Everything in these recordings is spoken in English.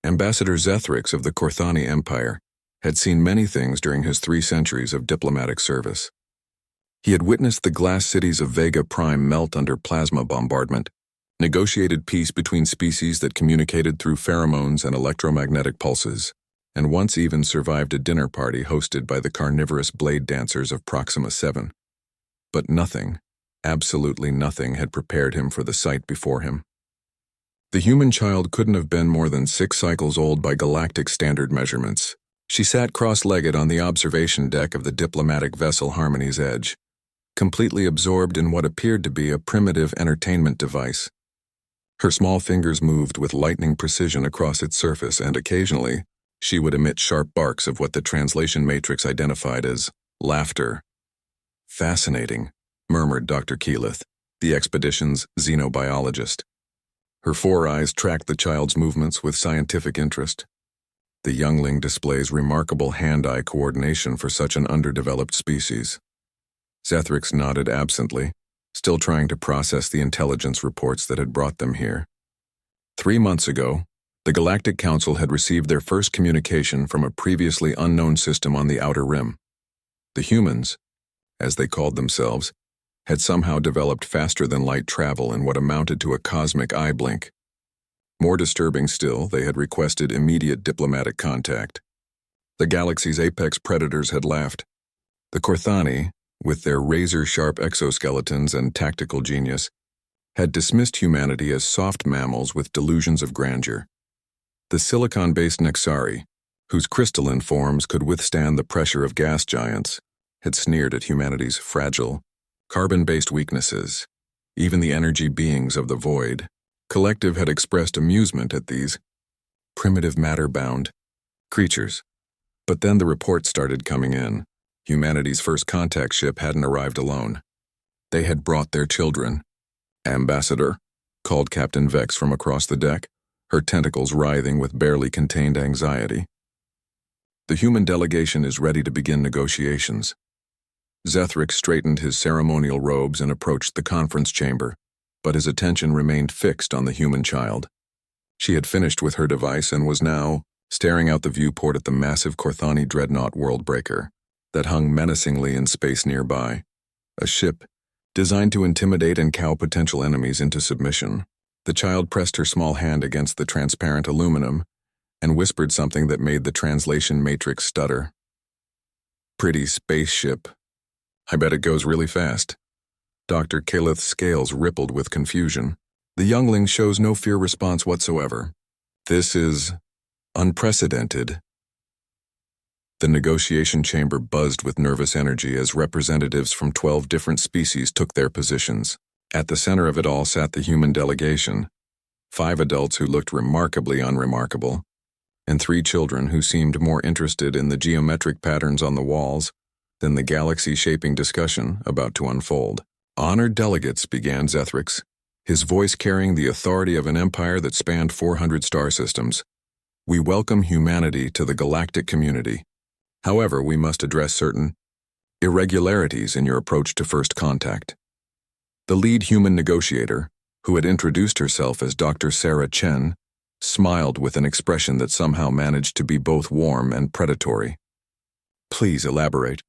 Ambassador Zethrix of the Korthani Empire had seen many things during his 3 centuries of diplomatic service. He had witnessed the glass cities of Vega Prime melt under plasma bombardment, negotiated peace between species that communicated through pheromones and electromagnetic pulses, and once even survived a dinner party hosted by the carnivorous blade dancers of Proxima 7. But nothing, absolutely nothing, had prepared him for the sight before him. The human child couldn't have been more than 6 cycles old by galactic standard measurements. She sat cross-legged on the observation deck of the diplomatic vessel Harmony's Edge, completely absorbed in what appeared to be a primitive entertainment device. Her small fingers moved with lightning precision across its surface, and occasionally, she would emit sharp barks of what the translation matrix identified as laughter. "Fascinating," murmured Dr. Keyleth, the expedition's xenobiologist. Her 4 eyes tracked the child's movements with scientific interest. The youngling displays remarkable hand-eye coordination for such an underdeveloped species. Zethrix nodded absently, still trying to process the intelligence reports that had brought them here. 3 months ago, the Galactic Council had received their first communication from a previously unknown system on the Outer Rim. The humans, as they called themselves, had somehow developed faster-than-light travel in what amounted to a cosmic eye blink. More disturbing still, they had requested immediate diplomatic contact. The galaxy's apex predators had laughed. The Korthani, with their razor-sharp exoskeletons and tactical genius, had dismissed humanity as soft mammals with delusions of grandeur. The silicon-based Nexari, whose crystalline forms could withstand the pressure of gas giants, had sneered at humanity's fragile, carbon-based weaknesses. Even the energy beings of the Void Collective had expressed amusement at these primitive matter-bound creatures. But then the reports started coming in. Humanity's first contact ship hadn't arrived alone. They had brought their children. "Ambassador," called Captain Vex from across the deck, her tentacles writhing with barely contained anxiety. "The human delegation is ready to begin negotiations." Zethrix straightened his ceremonial robes and approached the conference chamber, but his attention remained fixed on the human child. She had finished with her device and was now staring out the viewport at the massive Korthani dreadnought Worldbreaker that hung menacingly in space nearby, a ship designed to intimidate and cow potential enemies into submission. The child pressed her small hand against the transparent aluminum and whispered something that made the translation matrix stutter. "Pretty spaceship. I bet it goes really fast." Dr. Keyleth's scales rippled with confusion. The youngling shows no fear response whatsoever. "This is unprecedented." The negotiation chamber buzzed with nervous energy as representatives from 12 different species took their positions. At the center of it all sat the human delegation, 5 adults who looked remarkably unremarkable, and 3 children who seemed more interested in the geometric patterns on the walls than the galaxy-shaping discussion about to unfold. "Honored delegates," began Zethrix, his voice carrying the authority of an empire that spanned 400 star systems. "We welcome humanity to the galactic community. However, we must address certain irregularities in your approach to first contact." The lead human negotiator, who had introduced herself as Dr. Sarah Chen, smiled with an expression that somehow managed to be both warm and predatory. "Please elaborate."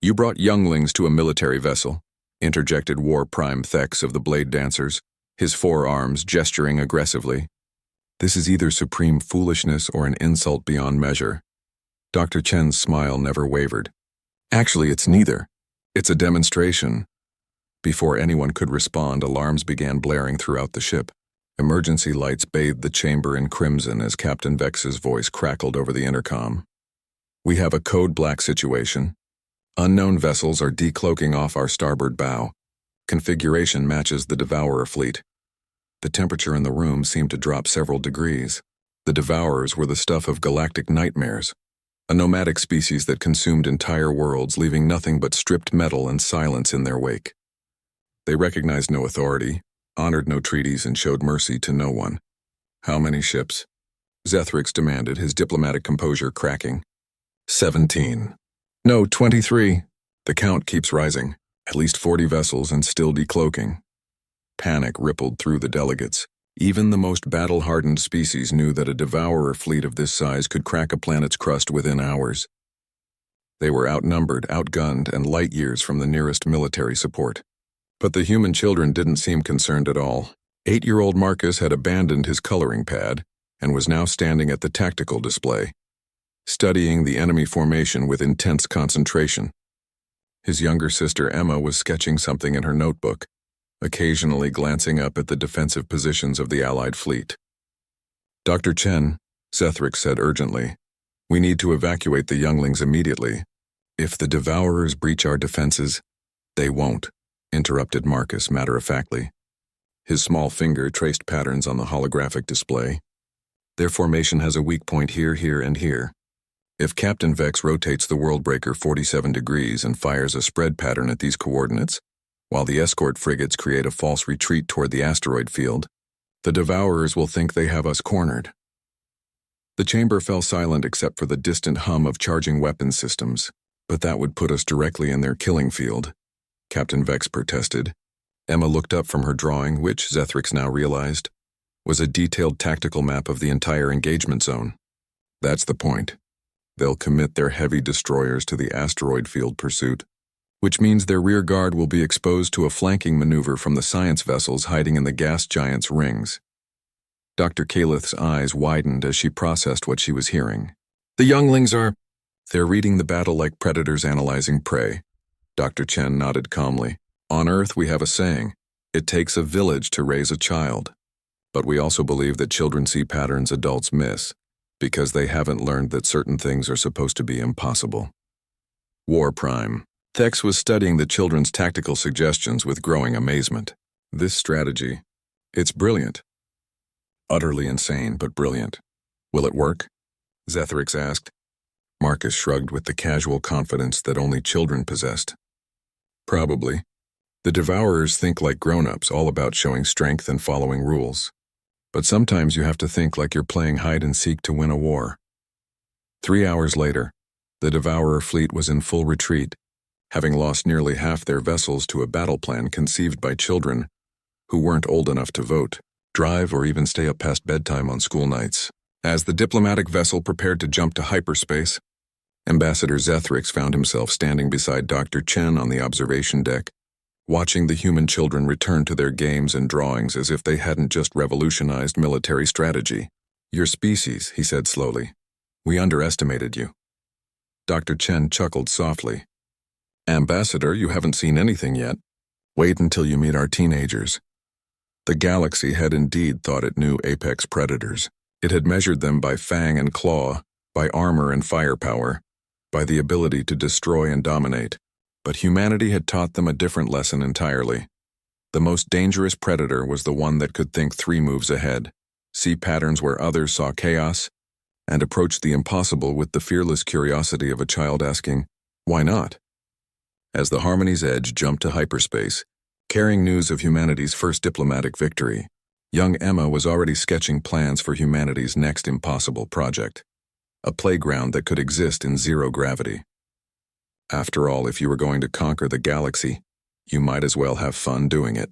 "You brought younglings to a military vessel," interjected War Prime Thex of the Blade Dancers, his 4 arms gesturing aggressively. "This is either supreme foolishness or an insult beyond measure." Dr. Chen's smile never wavered. "Actually, it's neither. It's a demonstration." Before anyone could respond, alarms began blaring throughout the ship. Emergency lights bathed the chamber in crimson as Captain Vex's voice crackled over the intercom. "We have a code black situation. Unknown vessels are decloaking off our starboard bow. Configuration matches the Devourer fleet." The temperature in the room seemed to drop several degrees. The Devourers were the stuff of galactic nightmares, a nomadic species that consumed entire worlds, leaving nothing but stripped metal and silence in their wake. They recognized no authority, honored no treaties, and showed mercy to no one. "How many ships?" Zethrix demanded, his diplomatic composure cracking. 17. "No, 23. The count keeps rising. At least 40 vessels and still decloaking." Panic rippled through the delegates. Even the most battle-hardened species knew that a devourer fleet of this size could crack a planet's crust within hours. They were outnumbered, outgunned, and light years from the nearest military support. But the human children didn't seem concerned at all. 8-year-old Marcus had abandoned his coloring pad and was now standing at the tactical display, studying the enemy formation with intense concentration. His younger sister Emma was sketching something in her notebook, occasionally glancing up at the defensive positions of the Allied fleet. "Dr. Chen," Zethric said urgently, "we need to evacuate the younglings immediately. If the devourers breach our defenses—" "They won't," interrupted Marcus matter-of-factly. His small finger traced patterns on the holographic display. "Their formation has a weak point here, here, and here. If Captain Vex rotates the Worldbreaker 47 degrees and fires a spread pattern at these coordinates, while the escort frigates create a false retreat toward the asteroid field, the devourers will think they have us cornered." The chamber fell silent except for the distant hum of charging weapons systems. "But that would put us directly in their killing field," Captain Vex protested. Emma looked up from her drawing, which, Zethric now realized, was a detailed tactical map of the entire engagement zone. "That's the point. They'll commit their heavy destroyers to the asteroid field pursuit, which means their rear guard will be exposed to a flanking maneuver from the science vessels hiding in the gas giant's rings." Dr. Calith's eyes widened as she processed what she was hearing. "The younglings are—" "They're reading the battle like predators analyzing prey." Dr. Chen nodded calmly. "On Earth we have a saying, it takes a village to raise a child. But we also believe that children see patterns adults miss, because they haven't learned that certain things are supposed to be impossible." War Prime. Thex was studying the children's tactical suggestions with growing amazement. "This strategy, it's brilliant. Utterly insane, but brilliant. Will it work?" Zethric asked. Marcus shrugged with the casual confidence that only children possessed. "Probably. The devourers think like grown-ups, all about showing strength and following rules. But sometimes you have to think like you're playing hide-and-seek to win a war." 3 hours later, the devourer fleet was in full retreat, having lost nearly half their vessels to a battle plan conceived by children who weren't old enough to vote, drive, or even stay up past bedtime on school nights. As the diplomatic vessel prepared to jump to hyperspace, Ambassador Zethric found himself standing beside Dr. Chen on the observation deck, watching the human children return to their games and drawings as if they hadn't just revolutionized military strategy. "Your species," he said slowly. "We underestimated you." Dr. Chen chuckled softly. "Ambassador, you haven't seen anything yet. Wait until you meet our teenagers." The galaxy had indeed thought it knew apex predators. It had measured them by fang and claw, by armor and firepower, by the ability to destroy and dominate. But humanity had taught them a different lesson entirely. The most dangerous predator was the one that could think 3 moves ahead, see patterns where others saw chaos, and approach the impossible with the fearless curiosity of a child asking, "Why not?" As the Harmony's Edge jumped to hyperspace, carrying news of humanity's first diplomatic victory, young Emma was already sketching plans for humanity's next impossible project, a playground that could exist in zero gravity. After all, if you were going to conquer the galaxy, you might as well have fun doing it.